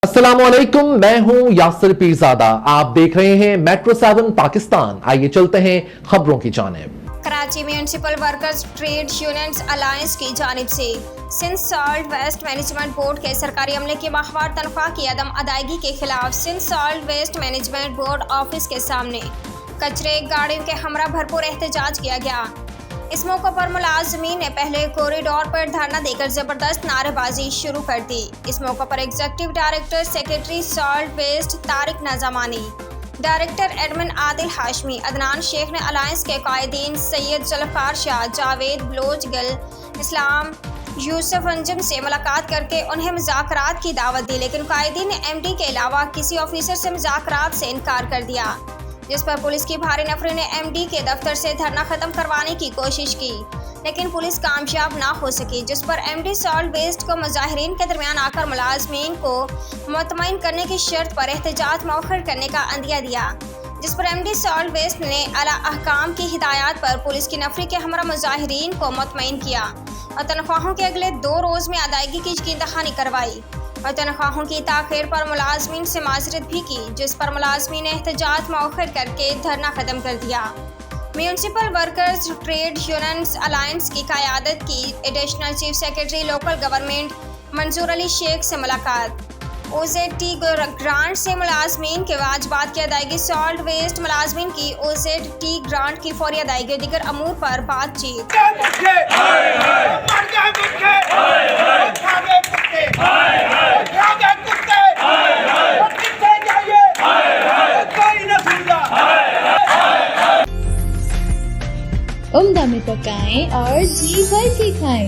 अस्सलामुअलैकुम, मैं हूं यासिर पीरजादा। आप देख रहे हैं मेट्रो 7 पाकिस्तान। आइए चलते हैं खबरों की जानिब। Karachi municipal workers trade unions alliance की जानिब से Sindh solid waste management board के सरकारी अमले की माहवार तनख्वाह की अदम अदायगी के खिलाफ Sindh solid waste management board office के सामने कचरे गाड़ियों के हमरा भरपूर एहतजाज किया गया। इस मौके पर मुलाजमीन ने पहले कॉरिडोर पर धरना देकर जबरदस्त नारेबाजी शुरू कर दी। इस मौके पर executive director secretary salt waste Tariq Nizamani, director admin Adil Hashmi, Adnan Shaikh ने अलायंस के कायदीन सैयद जुल्फकार शाह, जावेद बलोच, गिल इस्लाम, यूसुफ अंजुम से मुलाकात करके उन्हें मुज़ाकरात की दावत दी, लेकिन कायदीन ने एमडी के अलावा किसी ऑफिसर से मुज़ाकरात से इनकार कर दिया, जिस पर पुलिस की भारी नफरी ने एमडी के दफ्तर से धरना खत्म करवाने की कोशिश की, लेकिन पुलिस कामयाब ना हो सकी, जिस पर एमडी सॉल्ट वेस्ट को मुजाहिरीन के दरमियान आकर मुलाजमीन को मुतमईन करने की शर्त पर एहतजाज मौखर करने का अंदिया दिया, जिस पर एमडी सॉल्ट वेस्ट ने आला अहकाम की हिदायत पर पुलिस की नफरी के हमरा मुजाहिरीन को मुतमईन किया और तनख्वाहों के अगले 2 रोज में अदायगी की यकीन दहानी करवाई और तनख्वाहों की ताखीर पर मुलाजमीन से माजरत भी की, जिस पर मुलाजमीन ने एहतजाज मौखर करके धरना खत्म कर दिया। Municipal workers trade unions alliance की क़यादत की additional chief secretary local government मंजूर अली शेख से मुलाकात। OZT ग्रांट से मुलाजमीन के वाजबात की अदायगी, सॉल्ट वेस्ट मुलाजमीन की OZT ग्रांट की फौरी अदायगी, दीगर अमूर पर बातचीत। उम्दा में पकाएं और जी भर के खाएं।